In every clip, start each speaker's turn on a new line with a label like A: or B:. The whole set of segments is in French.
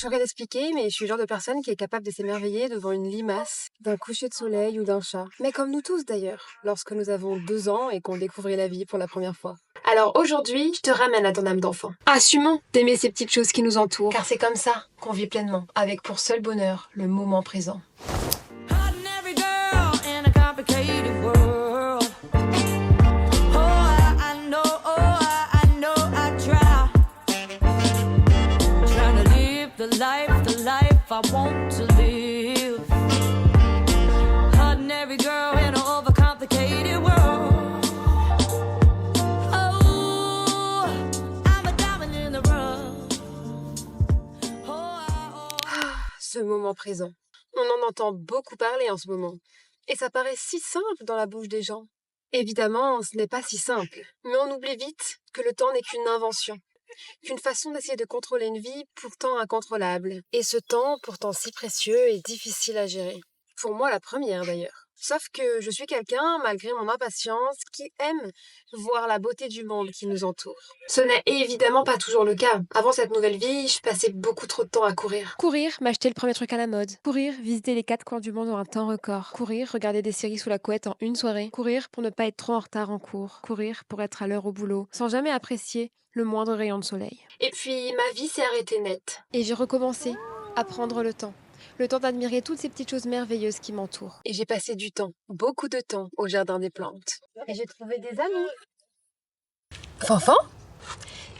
A: saurais l'expliquer, mais je suis le genre de personne qui est capable de s'émerveiller devant une limace, d'un coucher de soleil ou d'un chat. Mais comme nous tous d'ailleurs, lorsque nous avons 2 ans et qu'on découvrait la vie pour la première fois. Alors aujourd'hui, je te ramène à ton âme d'enfant. Assumons d'aimer ces petites choses qui nous entourent, car c'est comme ça qu'on vit pleinement, avec pour seul bonheur le moment présent.
B: Ordinary girl in a complicated world. I know, I try. Trying to live the life I want to live. Ordinary girl in an overcomplicated world. Oh, I'm a diamond in the rough.
A: Ce moment présent. On en entend beaucoup parler en ce moment. Et ça paraît si simple dans la bouche des gens. Évidemment, ce n'est pas si simple. Mais on oublie vite que le temps n'est qu'une invention. Qu'une façon d'essayer de contrôler une vie pourtant incontrôlable. Et ce temps, pourtant si précieux et difficile à gérer. Pour moi, la première d'ailleurs. Sauf que je suis quelqu'un, malgré mon impatience, qui aime voir la beauté du monde qui nous entoure. Ce n'est évidemment pas toujours le cas. Avant cette nouvelle vie, je passais beaucoup trop de temps à courir.
C: Courir, m'acheter le premier truc à la mode. Courir, visiter les 4 coins du monde en un temps record. Courir, regarder des séries sous la couette en une soirée. Courir pour ne pas être trop en retard en cours. Courir pour être à l'heure au boulot, sans jamais apprécier le moindre rayon de soleil.
A: Et puis, ma vie s'est arrêtée net.
C: Et j'ai recommencé à prendre le temps. Le temps d'admirer toutes ces petites choses merveilleuses qui m'entourent.
A: Et j'ai passé du temps, beaucoup de temps, au jardin des plantes. Et j'ai trouvé des amis. Fanfan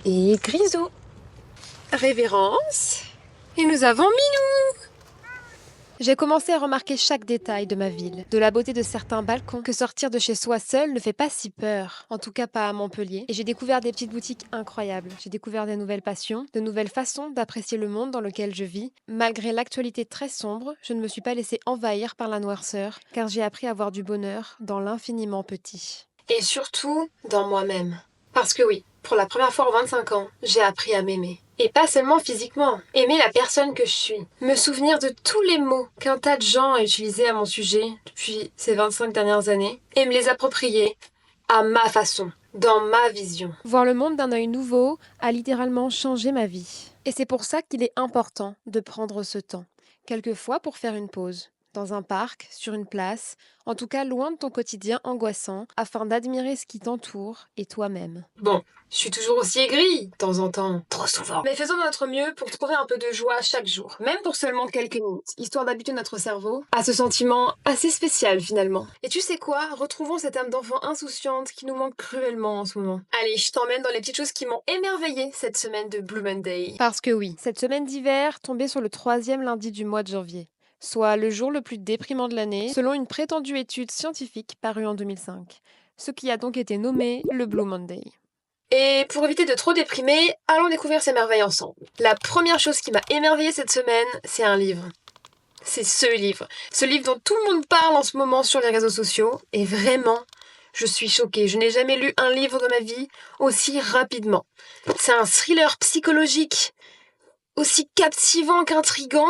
A: et Grisou. Révérence. Et nous avons Minou.
C: J'ai commencé à remarquer chaque détail de ma ville, de la beauté de certains balcons, que sortir de chez soi seul ne fait pas si peur, en tout cas pas à Montpellier. Et j'ai découvert des petites boutiques incroyables. J'ai découvert des nouvelles passions, de nouvelles façons d'apprécier le monde dans lequel je vis. Malgré l'actualité très sombre, je ne me suis pas laissée envahir par la noirceur, car j'ai appris à voir du bonheur dans l'infiniment petit.
A: Et surtout, dans moi-même. Parce que oui, pour la première fois en 25 ans, j'ai appris à m'aimer. Et pas seulement physiquement. Aimer la personne que je suis. Me souvenir de tous les mots qu'un tas de gens ont utilisés à mon sujet depuis ces 25 dernières années. Et me les approprier à ma façon, dans ma vision.
C: Voir le monde d'un œil nouveau a littéralement changé ma vie. Et c'est pour ça qu'il est important de prendre ce temps. Quelquefois pour faire une pause. Dans un parc, sur une place, en tout cas loin de ton quotidien angoissant, afin d'admirer ce qui t'entoure et toi-même.
A: Bon, je suis toujours aussi aigrie, de temps en temps, trop souvent. Mais faisons de notre mieux pour trouver un peu de joie chaque jour, même pour seulement quelques minutes, histoire d'habituer notre cerveau à ce sentiment assez spécial finalement. Et tu sais quoi? Retrouvons cette âme d'enfant insouciante qui nous manque cruellement en ce moment. Allez, je t'emmène dans les petites choses qui m'ont émerveillée cette semaine de Blue Monday.
C: Parce que oui, cette semaine d'hiver tombait sur le 3e lundi du mois de janvier, soit le jour le plus déprimant de l'année, selon une prétendue étude scientifique parue en 2005, ce qui a donc été nommé le Blue Monday.
A: Et pour éviter de trop déprimer, allons découvrir ces merveilles ensemble. La première chose qui m'a émerveillée cette semaine, c'est un livre. C'est ce livre dont tout le monde parle en ce moment sur les réseaux sociaux, et vraiment, je suis choquée. Je n'ai jamais lu un livre de ma vie aussi rapidement. C'est un thriller psychologique, aussi captivant qu'intriguant,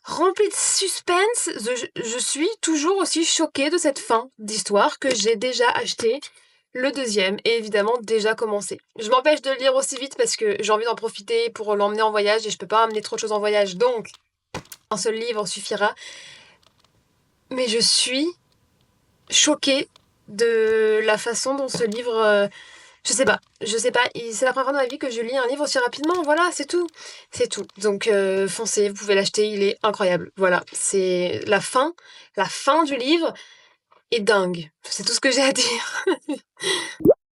A: rempli de suspense. Je suis toujours aussi choquée de cette fin d'histoire que j'ai déjà achetée. Le deuxième est évidemment déjà commencé. Je m'empêche de le lire aussi vite parce que j'ai envie d'en profiter pour l'emmener en voyage et je peux pas amener trop de choses en voyage, donc un seul livre suffira. Mais je suis choquée de la façon dont ce livre... je sais pas. C'est la première fois dans ma vie que je lis un livre aussi rapidement. Voilà, c'est tout. Donc foncez, vous pouvez l'acheter, il est incroyable. Voilà, c'est la fin du livre est dingue. C'est tout ce que j'ai à dire.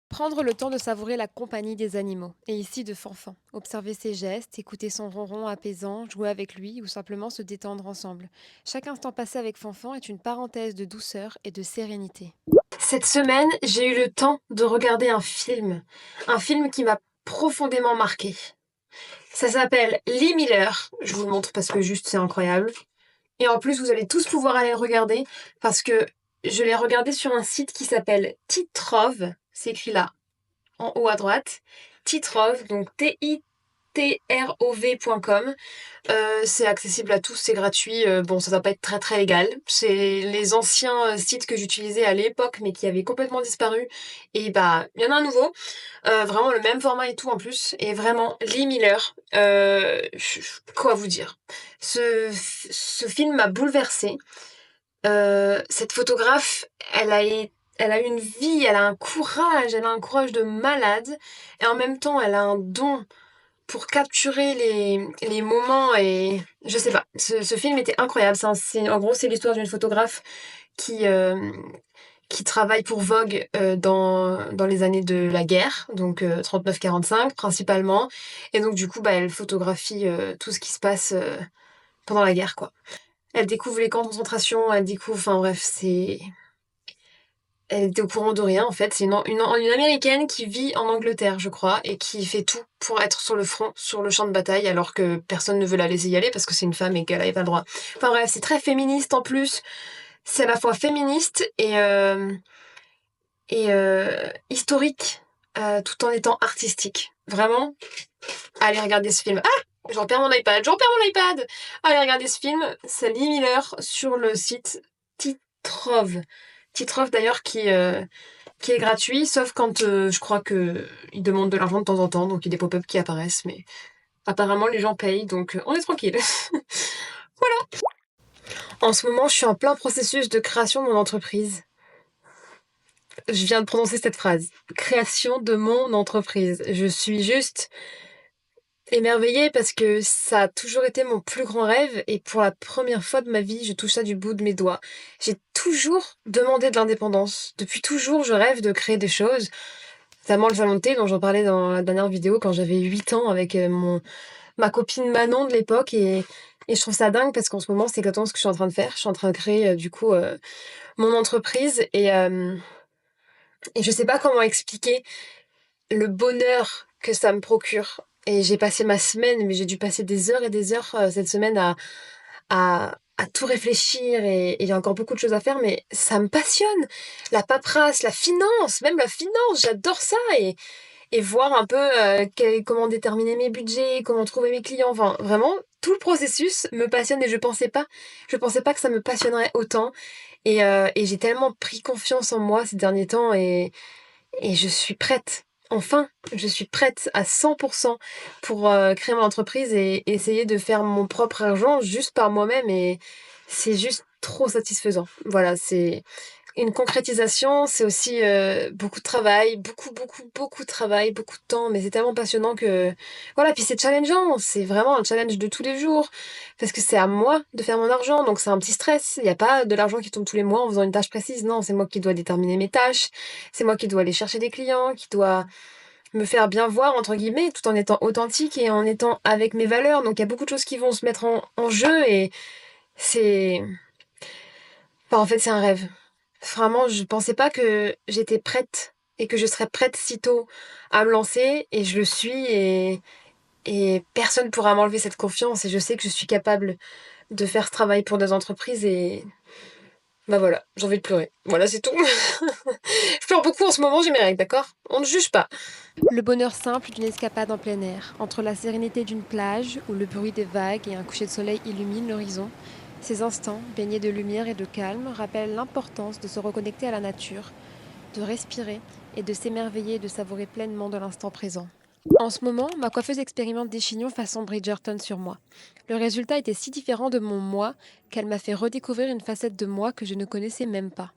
C: Prendre le temps de savourer la compagnie des animaux, et ici de Fanfan. Observer ses gestes, écouter son ronron apaisant, jouer avec lui ou simplement se détendre ensemble. Chaque instant passé avec Fanfan est une parenthèse de douceur et de sérénité.
A: Cette semaine, j'ai eu le temps de regarder un film qui m'a profondément marquée. Ça s'appelle Lee Miller. Je vous le montre parce que juste c'est incroyable. Et en plus, vous allez tous pouvoir aller le regarder parce que je l'ai regardé sur un site qui s'appelle Titrove. C'est écrit là, en haut à droite. Titrove, donc Titrove. trov.com. C'est accessible à tous, c'est gratuit. Bon, ça va pas être très très légal. C'est les anciens sites que j'utilisais à l'époque, mais qui avaient complètement disparu. Et bah, il y en a un nouveau. Vraiment le même format et tout en plus. Et vraiment, Lee Miller. Quoi vous dire? Ce film m'a bouleversée. Cette photographe, elle a une vie, elle a un courage de malade. Et en même temps, elle a un don pour capturer les moments et je sais pas. Ce film était incroyable. En gros, c'est l'histoire d'une photographe qui, euh, qui travaille pour Vogue dans les années de la guerre, donc 39-45 principalement. Et donc du coup, bah, elle photographie tout ce qui se passe pendant la guerre, quoi. Elle découvre les camps de concentration, elle découvre... Enfin bref, c'est... Elle était au courant de rien en fait. C'est une américaine qui vit en Angleterre, je crois, et qui fait tout pour être sur le front, sur le champ de bataille, alors que personne ne veut la laisser y aller parce que c'est une femme et qu'elle n'avait pas le droit. Enfin bref, c'est très féministe en plus. C'est à la fois féministe et historique, tout en étant artistique. Vraiment, allez regarder ce film. Ah, j'en perds mon iPad. Allez regarder ce film. C'est Lee Miller sur le site Titrov. Titrov d'ailleurs qui est gratuit, sauf quand je crois que il demande de l'argent de temps en temps, donc il y a des pop-up qui apparaissent, mais apparemment les gens payent, donc on est tranquille. Voilà. En ce moment, je suis en plein processus de création de mon entreprise. Je viens de prononcer cette phrase. Création de mon entreprise. Je suis juste émerveillée parce que ça a toujours été mon plus grand rêve et pour la première fois de ma vie, je touche ça du bout de mes doigts. J'ai toujours demandé de l'indépendance. Depuis toujours, je rêve de créer des choses. Notamment le salon de thé dont j'en parlais dans la dernière vidéo quand j'avais 8 ans avec ma copine Manon de l'époque et je trouve ça dingue parce qu'en ce moment, c'est exactement ce que je suis en train de faire. Je suis en train de créer mon entreprise et je sais pas comment expliquer le bonheur que ça me procure. Et j'ai passé ma semaine, mais j'ai dû passer des heures et des heures cette semaine à tout réfléchir et il y a encore beaucoup de choses à faire, mais ça me passionne. La paperasse, même la finance, j'adore ça et voir un peu comment déterminer mes budgets, comment trouver mes clients. Enfin, vraiment, tout le processus me passionne et je pensais pas que ça me passionnerait autant. Et j'ai tellement pris confiance en moi ces derniers temps et je suis prête. Enfin, je suis prête à 100% pour créer mon entreprise et essayer de faire mon propre argent juste par moi-même et c'est juste trop satisfaisant. Voilà, c'est une concrétisation, c'est aussi beaucoup de travail, beaucoup de travail, beaucoup de temps, mais c'est tellement passionnant que... Voilà, puis c'est challengeant, c'est vraiment un challenge de tous les jours, parce que c'est à moi de faire mon argent, donc c'est un petit stress. Il n'y a pas de l'argent qui tombe tous les mois en faisant une tâche précise, non, c'est moi qui dois déterminer mes tâches, c'est moi qui dois aller chercher des clients, qui dois me faire bien voir, entre guillemets, tout en étant authentique et en étant avec mes valeurs. Donc il y a beaucoup de choses qui vont se mettre en jeu et c'est... Enfin, en fait, c'est un rêve. Vraiment, je pensais pas que j'étais prête et que je serais prête si tôt à me lancer et je le suis et personne pourra m'enlever cette confiance et je sais que je suis capable de faire ce travail pour des entreprises et bah voilà, j'ai envie de pleurer. Voilà, c'est tout. Je pleure beaucoup en ce moment, j'ai mes règles, d'accord? On ne juge pas.
C: Le bonheur simple d'une escapade en plein air, entre la sérénité d'une plage où le bruit des vagues et un coucher de soleil illuminent l'horizon, ces instants, baignés de lumière et de calme, rappellent l'importance de se reconnecter à la nature, de respirer et de s'émerveiller et de savourer pleinement de l'instant présent. En ce moment, ma coiffeuse expérimente des chignons façon Bridgerton sur moi. Le résultat était si différent de mon moi qu'elle m'a fait redécouvrir une facette de moi que je ne connaissais même pas,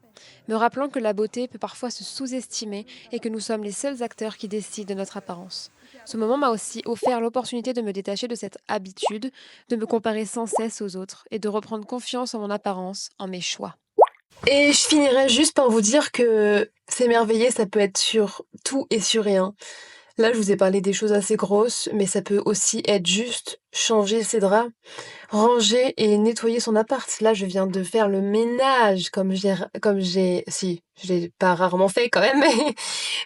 C: me rappelant que la beauté peut parfois se sous-estimer et que nous sommes les seuls acteurs qui décident de notre apparence. Ce moment m'a aussi offert l'opportunité de me détacher de cette habitude, de me comparer sans cesse aux autres et de reprendre confiance en mon apparence, en mes choix.
A: Et je finirai juste par vous dire que s'émerveiller, ça peut être sur tout et sur rien. Là, je vous ai parlé des choses assez grosses, mais ça peut aussi être juste changer ses draps, ranger et nettoyer son appart. Là, je viens de faire le ménage si, je l'ai pas rarement fait quand même,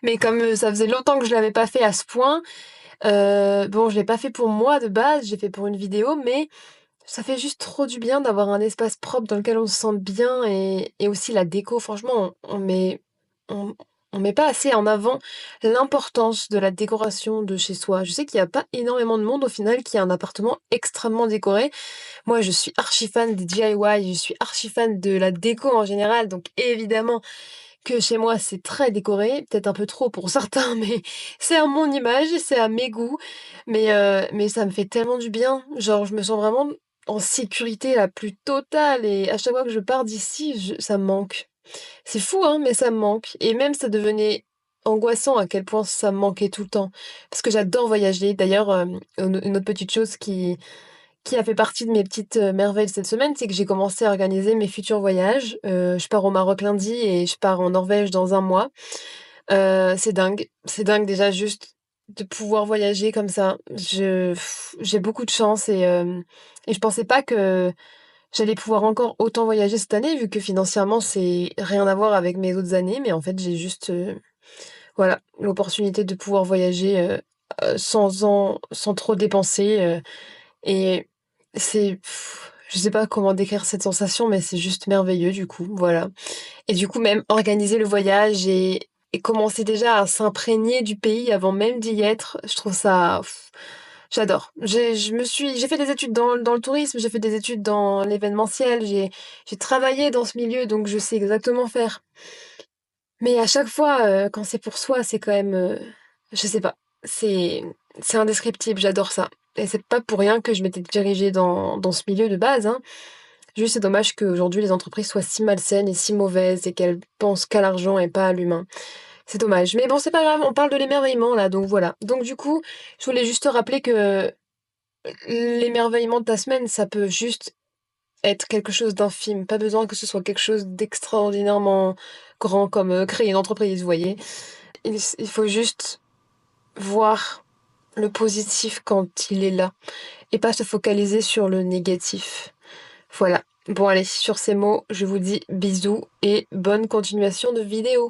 A: mais comme ça faisait longtemps que je l'avais pas fait à ce point, bon, je l'ai pas fait pour moi de base, j'ai fait pour une vidéo, mais ça fait juste trop du bien d'avoir un espace propre dans lequel on se sent bien et aussi la déco. Franchement, on met, on, on met pas assez en avant l'importance de la décoration de chez soi. Je sais qu'il y a pas énormément de monde au final qui a un appartement extrêmement décoré. Moi, je suis archi fan des DIY, je suis archi fan de la déco en général, donc évidemment que chez moi c'est très décoré, peut-être un peu trop pour certains, mais c'est à mon image, c'est à mes goûts, mais ça me fait tellement du bien. Genre, je me sens vraiment en sécurité la plus totale et à chaque fois que je pars d'ici, ça me manque. C'est fou, hein, mais ça me manque. Et même ça devenait angoissant à quel point ça me manquait tout le temps. Parce que j'adore voyager. D'ailleurs, une autre petite chose qui a fait partie de mes petites merveilles cette semaine, c'est que j'ai commencé à organiser mes futurs voyages. Je pars au Maroc lundi et je pars en Norvège dans un mois. C'est dingue. C'est dingue déjà juste de pouvoir voyager comme ça. J'ai beaucoup de chance et je pensais pas que j'allais pouvoir encore autant voyager cette année, vu que financièrement, c'est rien à voir avec mes autres années. Mais en fait, j'ai juste, voilà, l'opportunité de pouvoir voyager sans trop dépenser. Et je sais pas comment décrire cette sensation, mais c'est juste merveilleux du coup, voilà. Et du coup, même organiser le voyage et commencer déjà à s'imprégner du pays avant même d'y être, je trouve ça, j'adore. J'ai fait des études dans le tourisme, j'ai fait des études dans l'événementiel, j'ai travaillé dans ce milieu, donc je sais exactement faire. Mais à chaque fois, quand c'est pour soi, c'est quand même, je sais pas, c'est c'est indescriptible, j'adore ça. Et c'est pas pour rien que je m'étais dirigée dans ce milieu de base, hein. Juste, c'est dommage qu'aujourd'hui les entreprises soient si malsaines et si mauvaises et qu'elles pensent qu'à l'argent et pas à l'humain. C'est dommage. Mais bon, c'est pas grave, on parle de l'émerveillement là, donc voilà. Donc du coup, je voulais juste te rappeler que l'émerveillement de ta semaine, ça peut juste être quelque chose d'infime. Pas besoin que ce soit quelque chose d'extraordinairement grand comme créer une entreprise, vous voyez. Il faut juste voir le positif quand il est là et pas se focaliser sur le négatif. Voilà. Bon allez, sur ces mots, je vous dis bisous et bonne continuation de vidéo.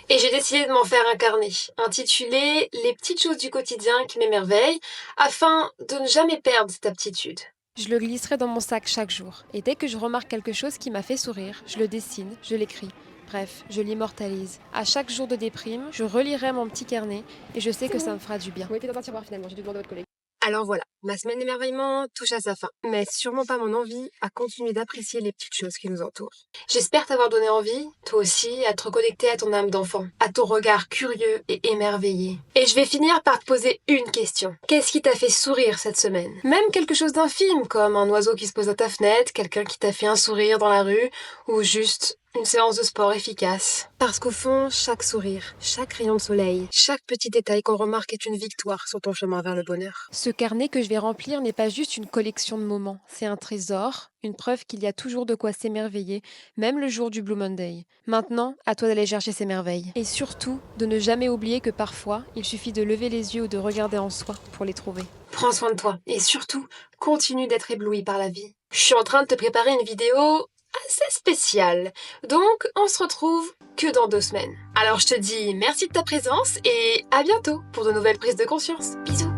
A: Et j'ai décidé de m'en faire un carnet, intitulé Les petites choses du quotidien qui m'émerveillent, afin de ne jamais perdre cette aptitude.
C: Je le glisserai dans mon sac chaque jour, et dès que je remarque quelque chose qui m'a fait sourire, je le dessine, je l'écris. Bref, je l'immortalise. À chaque jour de déprime, je relirai mon petit carnet, et je sais que ça me fera du bien.
A: Oui, t'es dans un tiroir finalement, j'ai dû demander à votre collègue. Alors voilà, ma semaine d'émerveillement touche à sa fin, mais sûrement pas mon envie à continuer d'apprécier les petites choses qui nous entourent. J'espère t'avoir donné envie, toi aussi, à te reconnecter à ton âme d'enfant, à ton regard curieux et émerveillé. Et je vais finir par te poser une question. Qu'est-ce qui t'a fait sourire cette semaine? Même quelque chose d'infime, comme un oiseau qui se pose à ta fenêtre, quelqu'un qui t'a fait un sourire dans la rue, ou juste une séance de sport efficace. Parce qu'au fond, chaque sourire, chaque rayon de soleil, chaque petit détail qu'on remarque est une victoire sur ton chemin vers le bonheur.
C: Ce carnet que je vais remplir n'est pas juste une collection de moments, c'est un trésor, une preuve qu'il y a toujours de quoi s'émerveiller, même le jour du Blue Monday. Maintenant, à toi d'aller chercher ces merveilles. Et surtout, de ne jamais oublier que parfois, il suffit de lever les yeux ou de regarder en soi pour les trouver.
A: Prends soin de toi et surtout, continue d'être ébloui par la vie. Je suis en train de te préparer une vidéo assez spéciale, donc on se retrouve que dans 2 semaines. Alors je te dis merci de ta présence et à bientôt pour de nouvelles prises de conscience. Bisous.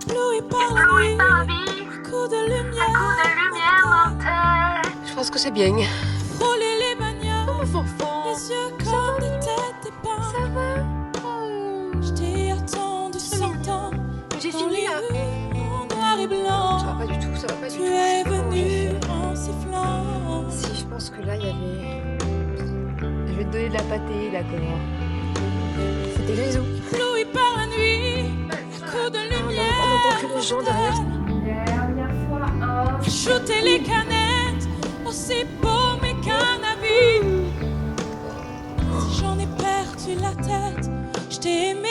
B: Ébloui par la nuit, un coup de lumière mortelle.
A: Je pense que c'est bien.
B: Frôler les bagnoles,
A: Fanfan.
B: les yeux comme des têtes épinglées.
A: Ça va?
B: Je t'ai attendu 100 ans.
A: J'ai
B: Dans
A: fini
B: les
A: là.
B: rues, en noir et
A: Ça
B: blanc.
A: va pas du tout, ça va pas du
B: Tu
A: tout.
B: es
A: Je sais pas comment j'ai
B: venu
A: fait.
B: en sifflant.
A: Si, je pense que là il y avait... Je vais te donner de la pâtée, d'accord. C'était grisou.
B: Ébloui par la nuit, un coup de
A: On
B: lumière.
A: entend que les gens derrière.
B: Shooter les canettes, aussi beau mais qu'un avis. Si j'en ai perdu la tête, je t'ai aimé